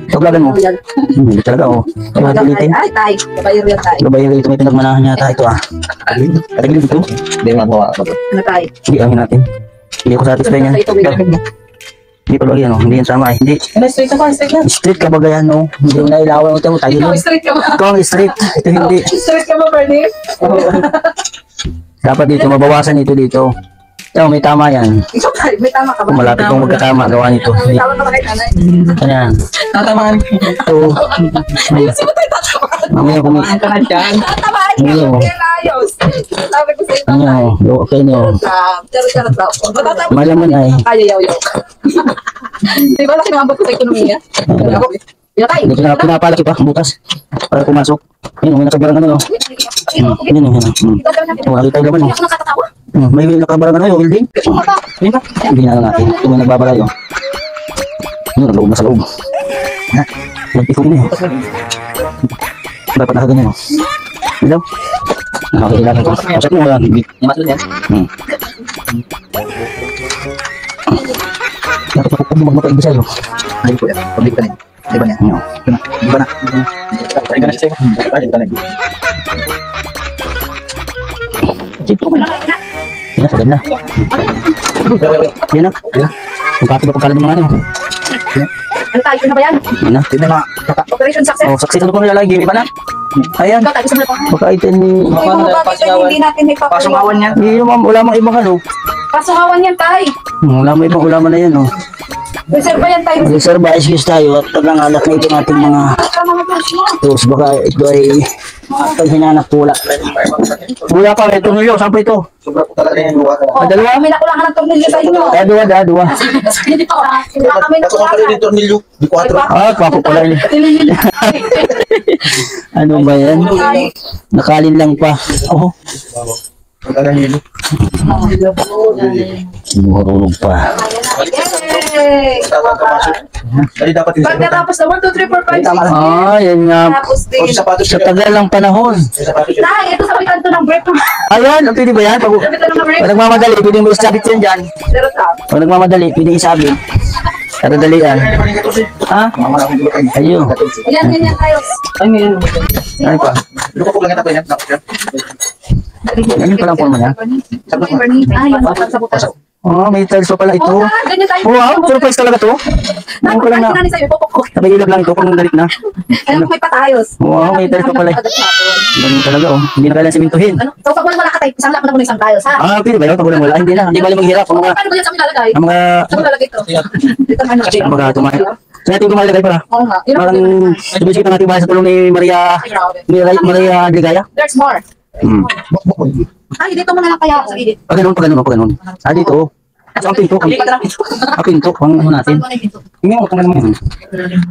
Taglagan mo. Yan. Hindi talaga oh. Kaya dilitin. Ay, tay. Babae rin tay. Babae rito may pinagmanahan yata ito ah. Tagilid ito. Ano tay? Hindi, angin natin. Hindi ako satisfied niyan. Ito, ito. Hindi pa yan oh. Hindi yan sama eh. Hindi. Straight na. Street ka ba ganyan oh. Hindi mo nailawan. Ito mo tayo Ikaw, nun. straight ka ba? Ikaw ang street. Ito hindi. Straight ka ba, Bernie? Dapat dito, mabawasan ito dito. Ito, may tama yan. Ikaw tayo, may tama ka ba? Kung malapit kong magkatama, gawa nito. May tama ka ba kay nanay? Ayan. Tatamaan. Ito. Ayusin mo tayo tatamaan. Mamaya kung may... Ka na dyan. Tatamaan ka. Ano? Kaya ayos. Sabi ko sa'yo, Ano, okay nyo. Charot daw. Matatamaan. Malaman ay. Kaya yaw. Di ba laki naman ko sa ekonomiya? Yan tayo. Hindi ko na pinapalaki pa, bukas. Para pumasok. Ayun, may nakabarang ano. Ayun, ayun. Nakita yung laman. Hindi ako nakakatawa. May nakabarang ano yung building. Hindi na lang natin. Ito may nagbabalay. Yun, loob na sa loob. Nagpiko na eh. Dapat nakaganyan. Hindi daw. Nakakailangan ko. Masakit mo lang. Masunod yan. Dapat ako magmatay ba sa'yo? Ay po yan. Pablik ka na yun. Di ba niya? Ano? Di ba na? Ay, ganun siya. Ay, ganun. Sito ko na. Yan, sagad na. Yan na. Magkakit ba pagkalan ng mga ano? Ano tayo? Ano ba yan? Yan na. Di na mga Operation Success. Oh, success ano po nilalagay? Iba na? Ayan. Ikaw tayo sa mga Pagkaitin ni... Ay, mga bakit ay hindi natin may pasungawan niya. Hindi naman, wala mang ibang ano. Pasungawan yan tayo. Wala mang ibang ulaman na yan, oh. Reserve ba yan tayo? Sir, ba, excuse tayo at nangalat na ito natin mga Mga tools mo. tools. Baka ito ay pag hinanap pula. Pula pa, may tornilyo. Saan po ito? Sobra po talaga yung luwa. Oh, dalawa? May nakulangan ng tornilyo sa inyo. Dua. Hindi pa. Kami Kaso ka pala dito, Nilyo. Di ko atro. Ah, papo pala yun. Ano ba yan? Nakalin lang pa. Oh, Talaga Nilyo. marunong pa. Yay! Dali dapat yung Pagkatapos na 1, 2, 3, 4, 5, 6. Ah, yan nga. Tapos O, din. sa sapatos Sa tagal ng panahon. Sa sapatos yun. Tay, ito sabitan to ng break. Ayan, pwede ba yan? Sabitan ng break. Pag nagmamadali, pwede mo isabit yan dyan. Zero top. Pag nagmamadali, pwede isabit. Kadadalian. Ha? Mama na akong dulo kayo. Ayun. Yan tayo. Ay, ngayon. Ano pa? Luko po lang ito yan. Nakot yan. Ganyan pa lang forma niya. Ay, sa butas. Oh, may tiles pa pala ito. Oo, ganyan tayo. Wow, surprise talaga to. Ano ko lang na. Ay, sa'yo, popok. Sabay ilog lang ito kung galit na. Ayun, may patayos. Wow, may tiles pa pala. Ganun talaga, oh. Hindi na kailangan simintuhin. Ano? So, pag wala ka tayo, isang lak na muna isang tayos, ha? Ah, pwede ba yun? Pag wala. Hindi na. Hindi bali maghirap. Ang mga, Paano ba yan sa amin lalagay? ang mga, Saan mo lalagay ito? Dito ang ano. ang mga tumahay. Sa natin kumalagay para. Oo nga. Yun ang Parang, problema. sumisikip ang ating bahay sa tulong ni Maria, Ay, grabe. Maria Ligaya. There's more. Hmm. Ay, dito muna lang kaya ako sa gilid. Pag ganun. Ah, dito. Ang pinto. Ang pinto. Ang ano natin. Hindi mo kung ano mo.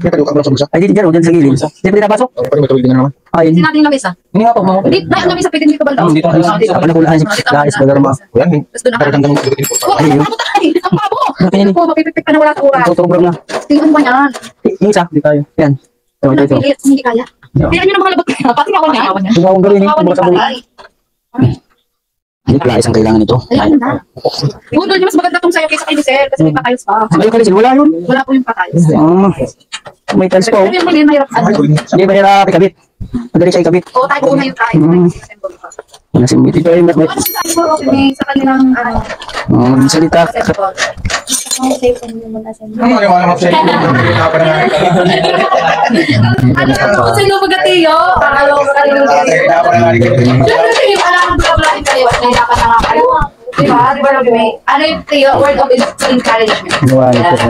Kaya tayo ka sa busa. Ay, dito dyan. Dyan sa gilid. Hindi pwede napasok. Pwede mo tawid din naman. Ay, Hindi natin yung lamesa. Hindi nga po, mga. Hindi, na lamesa pwede dito ba daw? Dito. Ako na kulahan si Lais Bagarma. Yan. Tapos doon Pero ako. hanggang magbibitin po. Huwag ka na tayo! Ang pabo! Bakit yan? Ako, mapipipik ka na wala sa oras. Ito, program na. Tingnan mo yan. Yung isa. Hindi tayo. Yan. Ito. Pilit, hindi kaya. Tingnan nyo ng mga labot kaya. Pati ako niya. Ito akong gawin. Kawan Ito ni sa buhay. Patay. Hindi Lais ang kailangan ito. Ayun na. Budol niyo mas maganda tong sa'yo kaysa kay Lisel kasi may patayos pa. Ay, Kalisil, wala yun. Wala po yung patayos. Ah, may tiles pa. Oh. Pero yung mali, mahirap ano. Hindi ba nila ikabit? Madali siya ikabit. Oo, tayo una yung tayo. Nasimbit ito ay may Ano sa tayo okay, sa kanilang ano. salita. Ano sa inyo pagkatiyo? Pakalaw sa kanilang Siyempre, yung alam ko ba kayo at nahirapan na nga kayo. Diba? Diba, Robbie? Ano yung tiyo? Word of encouragement. Gawa ito ko.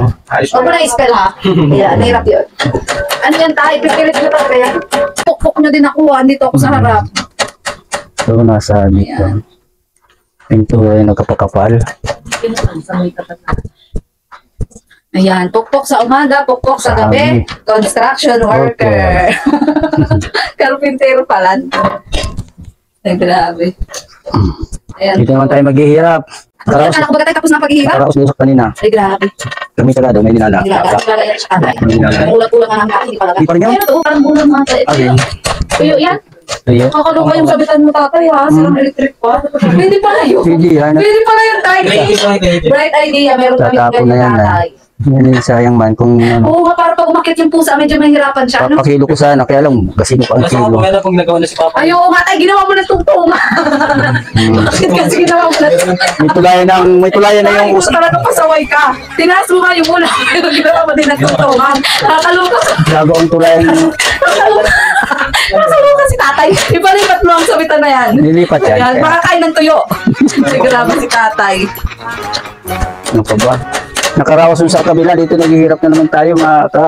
Huwag mo na i-spell ha. Yeah, nahirap yun. Ano yan tayo? Pipilit nyo talaga yan. Pukpuk nyo din ako ha. Dito ako sa harap. So, nasa dito. Pinto ay nagkapakapal. Ayan, pukpok sa umaga, pukpok sa gabi. Construction worker. Carpintero pala. Ay, grabe. Ayan. Dito naman tayo maghihirap. Karaos, Anak ko ba tayo tapos na paghihirap? karaos nusok kanina. Ay, grabe. Kami tagado, may dinala. Nilalayan siya kanay. Ulat-ulat nga namin, hindi pala. Di pa rin yan? Ayun, ito, parang bulan mga tayo. Alin? Tuyo yan. Ayan. Kakaloka yung sabitan mo tatay ha. Silang electric pa. Pwede pala yun. Hindi yan. Pwede pala yun tayo. Bright idea. Meron kami Tatapon na yan. tatay. Yan yung sayang man kung ano. Oo nga, para pag umakit yung pusa, medyo mahirapan siya. Ano? Papakilo ko sana, kaya lang, kasi ko pa ang Kasi kilo. ako nga pag nagawa na si Papa. Ay, oo nga tayo, ginawa mo ng tungtong. Bakit kasi ginawa mo ng May tulayan na yung usa. Talagang pasaway ka. Tinaas mo nga yung mula. Ginawa mo din ng tungtungan. Nakakaluka. gago ang tulayan. Nakakaluka si tatay. Ipalipat mo ang sabitan na yan. Nilipat yan. Yan, makakain ng tuyo. Grabe si tatay. Ano pa ba? Nakaraos yung sa kabila, dito naghihirap na naman tayo mga ka...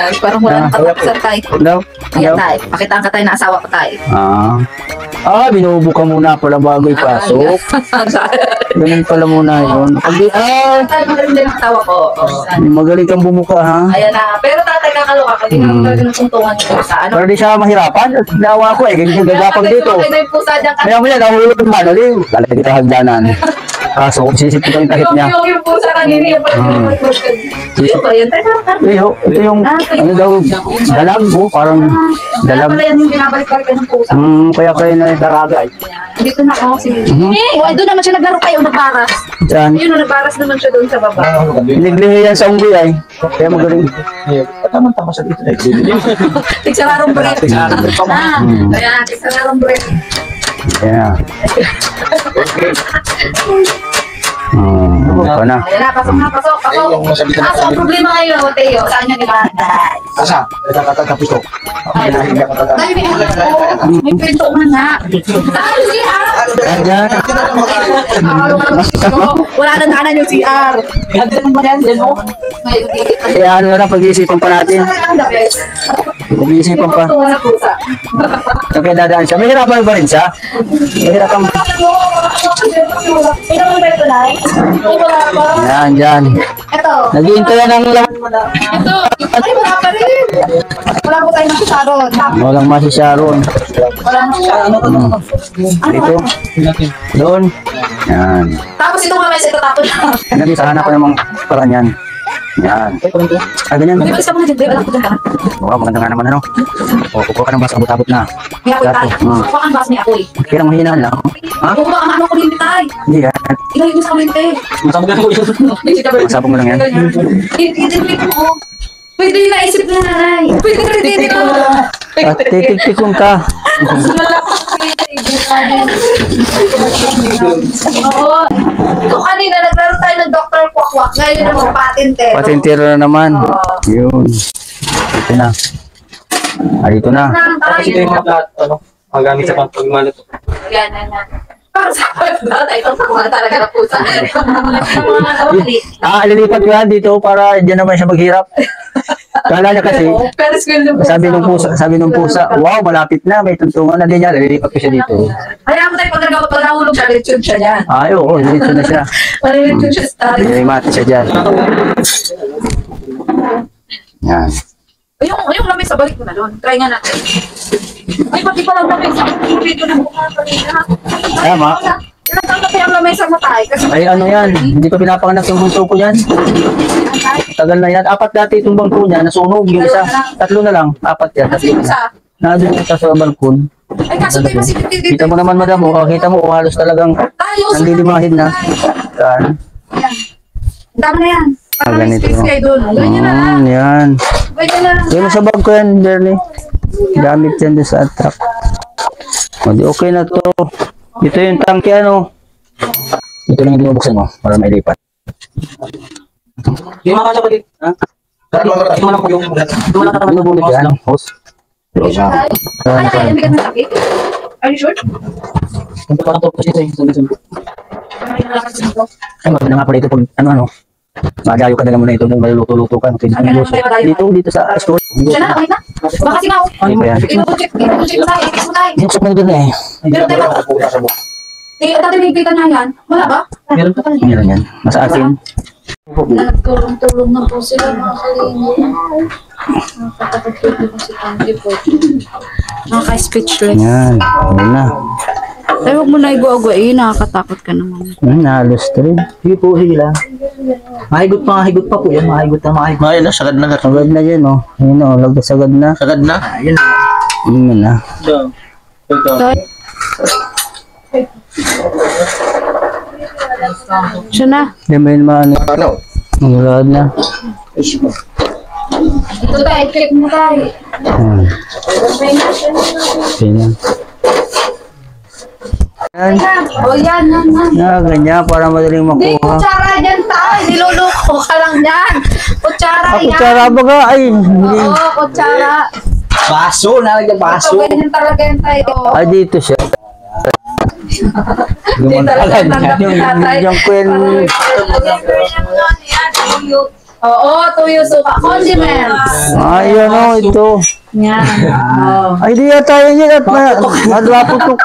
Ay, parang wala nang katapusan tayo. Hello? Ayan tayo. Pakitaan ka tayo na asawa ko tayo. Binubuka muna pala bago ipasok. Ganun pala muna yun. Tayo magaling din ang asawa ko. Magaling kang bumuka ha. Ayan na. Pero tatay kakaloka ka. Hindi naman talaga ng tuntungan yung pusa. Ano? Pero di siya mahirapan. Dawa ko ganyan gagapang dito. Kaya yung pusa dyan. Kaya mo yan, nahulog ng manali. Lalagay kita hagdanan. Kaso, sisip ko yung takip niya. Yung pusa kanina yung Sisip. ba yan? Ito yung, ano daw, dalag mo, parang Kaya dalag. pala yan yung binabalik-balik ng pusa. Kaya kayo na yung daraga. Dito na ako. Sige. Doon naman siya naglaro kayo, nagbaras. Diyan. Yun, nagbaras naman siya doon sa baba. Liglihi yan sa unggoy ay. Kaya magaling. Tama sa dito. Tigsararong break. Kaya, tigsararong break. Yeah. Ano pa na? Ayan na, pasok na, pasok. Kaso, ang problema ngayon, Teo, saan niya di ba? Asa? Tapos ko. Dahil may pinto man na. Ay, CR! Ayan. Wala na daanan yung CR. Kaya ano na, pag-iisipan pa natin. Pag-iisipan pa. Kaya dadaan siya. Mahirapan ba rin siya? Mahirapan ba? Yan, dyan. Ito. Naghihintay yan ng laman. Ito. Ay, wala pa rin. Wala po tayo masasaron. Walang masisyaron. Wala masasaron. Dito. Doon. Yan. Tapos ito mamaya sa tatapon na. Yan, sa hanap ko namang paraan yan. Yan. Ah, ganyan. May basta mo na dyan, babe. Alam ko dyan ka. Wow, maganda nga naman ano. O, kukuha ka ng basa, abot-abot na. May apoy tayo. Hmm. Kuha kang bas ni apoy. Kaya lang mahinaan lang. Ha? Kuha kang ano kuryente tayo. Hindi yan. Ilagay mo sa kuryente. Masabog mo lang yan. Ididikit mo. Pwede yung naisip na nanay. Pwede ka rin dito. At titik-tikong ka. Oo. Ito kanina, naglaro tayo ng Dr. Kwakwak. Ngayon naman, patente. Patintero na naman. Yun. Ito na. Ah, dito na. Kasi ito yung mga lahat, magamit sa pagmalat. Yan, yan, yan. Para sa pagdata, itong mga talaga na pusa. Lilipat ko yan dito para dyan naman siya maghirap. Kala niya kasi, Pero school ng sabi nung pusa, wow, malapit na, may tuntungan na din niya, lilipat ko siya dito. Kaya mo tayo pag nahulog siya, lechon siya dyan. Ay, oo, dito na siya. Lechon siya sa tayo. May mati siya dyan. Yan. Yung lamay sa balik mo na doon. Try nga natin. Ay, pati pa lang lamay sa video na mukha pa rin. Tama. Ilang taon na kaya ang lamay sa matay? Kasi Ay, ano yan, hindi pa pinapanganak yung bunso ko yan. Tagal na yan. 4 dati itong bangko niya, nasunog yung isa. 3 na lang, 4 yan. kasi yung isa. Nandun ito sa balkon. Ay, kaso tayo masipit dito. Kita mo naman, madam, kita mo, halos talagang Tayo, nandilimahin na. Yan. Yan. Tama na yan. Para may ganito. space kayo doon. Ganyan na lang. Yan. Ganyan na lang. Yan sa bag ko yan, Bernie. Gamit yan doon sa truck. O, di okay na to. Ito yung tangke, ano. Ito lang yung binubuksan mo para may lipat. Yung mga kapatid, ha? Ito lang po yung... Binubulot yan, hose. Ay, ay, bigat ng sakit. Are you sure? Ito parang to kasi ito yung ay, maganda nga pala ito pag ano. Magayo ka na lang muna ito nung maluluto-luto ka. Dito sa store. Siya na, okay na. Baka si Mau. Ano ba yan? Ino-check mo tayo. I-fix mo tayo. Yung mo doon eh. Pero tayo ba? Dati may kita na yan. Wala ba? Meron pa tayo. Meron yan. Nasa akin. Nagtulong-tulong na po sila mga kalingo. Nakakatulong po si Tante po. Nakaka-speechless. Yan. Ayun na. Ay, huwag mo na igwa-agwain. Nakakatakot ka naman. Nalos to rin. Sige po, sige lang. Mahigot pa po yan. Mahigot na. Ay, sagad na. Sagad na yan oh. Ayun oh. Sagad na. Sagad na? Ayun. Ayun na. Ito. Siya na. Hindi mo yun maano. Ano? Magulad na. Ito tayo, check mo tayo. Okay na. Yan. O yan, yan. Ganyan para madaling Hindi, makuha. kutsara dyan tayo. Niluluko ka lang yan. Kutsara Ako yan. tsara ba ka? Ay, hindi. Oo, kutsara. Baso, nalagyan baso. So, ganyan talaga yan tayo. Ay, dito siya. Hindi talaga tanggap Yung, ni tatay. yung queen. Oo, tuyo suka. Condiments. Ay, ano, ito. Yan. Oo. Ay, di yata yun yun. At madlaputok.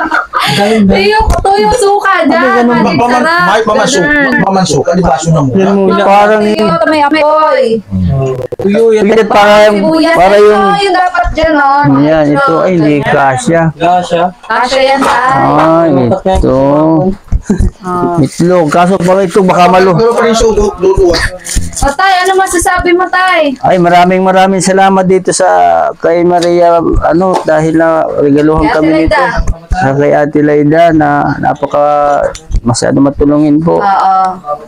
Tuyo suka dyan. May pamansok. Ano baso na mo? Parang, Tuyo, may apoy. hindi, para yung, Yung dapat dyan, oh. yan, ito, ay, hindi kasya. Gasya. Kasya yan, tayo. Ay, ito. Itlog. Kaso pag ito baka malo. Pero pa rin sugo, luluwa. O tay, ano masasabi mo tay? Ay, maraming salamat dito sa kay Maria, dahil na regaluhan Kay Ate kami nito. Laida. Kay Ate Laida na napaka masyado matulungin po. Oo.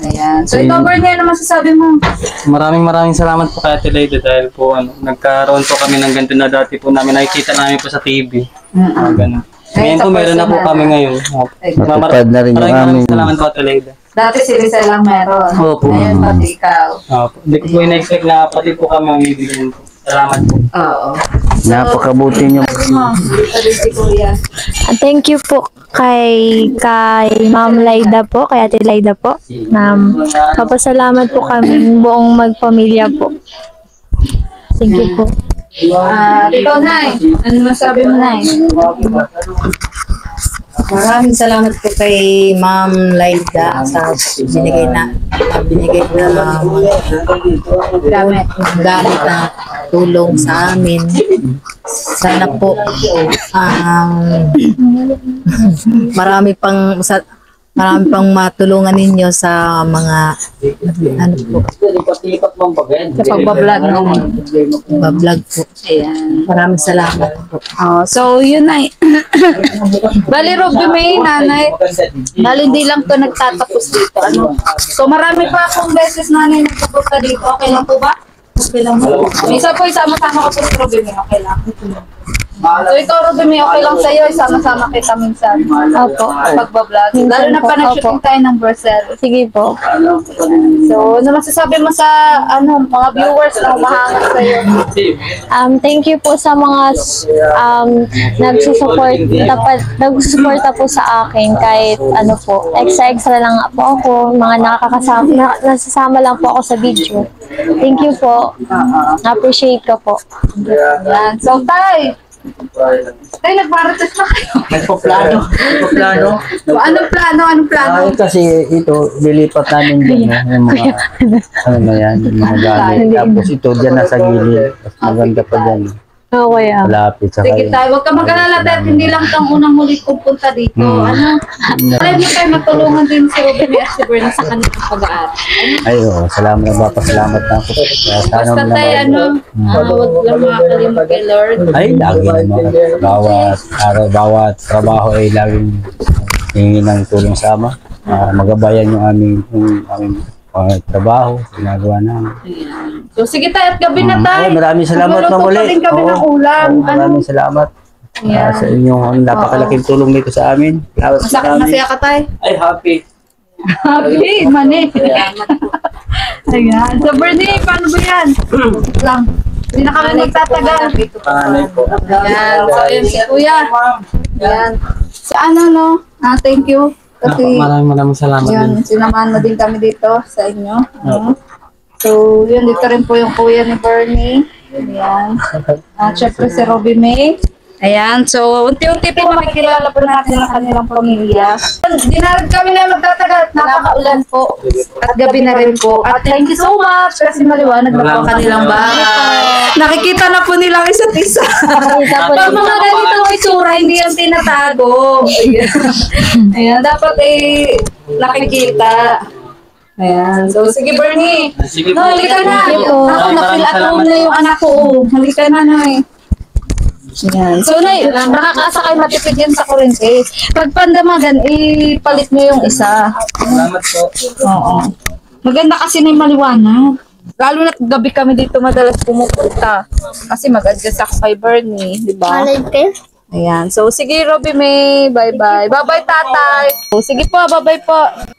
Ayan. So ikaw Bernie, ano masasabi mo? Maraming salamat po kay Ate Laida dahil po nagkaroon po kami ng ganito na dati po namin nakikita namin po sa TV. Ganun. Ngayon po meron na po kami ngayon. Matupad na rin yung Maraming aming- salamat po Ate Laida. Dati si Rizal lang meron. Opo. Ngayon pati ikaw. Hindi ko po in-expect na pati po kami ang bibigyan po. Salamat po. Oo. Napakabuti niyo. Sabi si Kuya. Thank you po kay Ma'am Laida po, kay Ate Laida po. Papasalamat po kami buong magpamilya po. Thank you po. Ikaw Nay, ano masabi mo Nay? Maraming salamat po kay Ma'am Laida sa binigay na gamit na tulong sa amin. Sana po marami pang matulungan ninyo sa mga Sa pagbablog no? bablog po. Ayan. Maraming salamat po. So yun Nay. Bali Robby May, nanay. Bali hindi lang to nagtatapos dito. So marami pa akong beses nanay nagpupunta dito. Okay lang po ba? Okay lang po. Isa po isama-sama ko po si Robby May. Okay lang. So ikaw Robby May, okay lang sa'yo. Isama-sama kita minsan. Opo. Pagbablog. Lalo na pa nag-shooting tayo ng Brussels. Sige po. So ano masasabi mo sa mga viewers na humahangat sa'yo? Thank you po sa mga nagsusuporta po sa akin kahit extra lang po ako, mga nasasama lang po ako sa video. Thank you po. Appreciate ko po. Yan. So Tay, nagmarates na kayo. Nagpo-plano. So, anong plano? Kasi ito, lilipat namin dyan. Yung mga, yung mga gamit. Tapos ito, dyan nasa gilid. Mas maganda pa dyan. Okay. Malapit sa Sige kayo. tayo, huwag ka mag-alala dahil hindi lang kang unang muli kong punta dito. Alam niyo tayo matulungan din si Robby May at si Bernie sa kanilang pag-aaral. Ay, salamat na papasalamat na ako. Sana Basta tayo, huwag lang makakalimot kay Lord. Ay, lagi naman. Bawat araw, bawat trabaho ay laging hingi ng tulong sa ama. Magabayan yung aming trabaho, ginagawa namin. So sige tayo at gabi na tayo. Maraming salamat na muli. Magluluto pa rin kami ng ulam. Maraming salamat sa inyong napakalaking tulong nito sa amin. Masaya ka tayo. Ay, happy. Happy, mani. Ayan. So Bernie, paano ba yan? Lang. Hindi na kami magtatagal. Panay po. Ayan. So yun si Kuya. Ayan. Si thank you. Kasi Maraming salamat yun, sinamahan mo din kami dito sa inyo. So, yun, dito rin po yung kuya ni Bernie. Ayan. At syempre si Robby May. Ayan, so unti-unti po makikilala po natin ang kanilang pamilya. Di na rin kami na magtatagal. Napakaulan po. At gabi na rin po. At thank you so much kasi maliwanag na po ang kanilang bahay. Nakikita na po nilang isa't isa. Pag mga ganitong itsura, hindi yung tinatago. Ayan, dapat nakikita. Ayan. So, sige Bernie. Sige po. No, halika na. Ako, na-feel at home na yung anak ko. Halika na, Nay. Yan. So, Nay, nakakaasa kayo matipid yan sa kurente. Pag pandamagan, ipalit nyo yung isa. Salamat po. Oo. Maganda kasi na yung maliwanag. Lalo na gabi kami dito madalas pumupunta. Kasi mag-adjust ako kay Bernie, di ba? Malive kayo? Ayan. So, sige, Robby May. Bye-bye. Bye-bye, tatay. So, sige po, bye-bye po.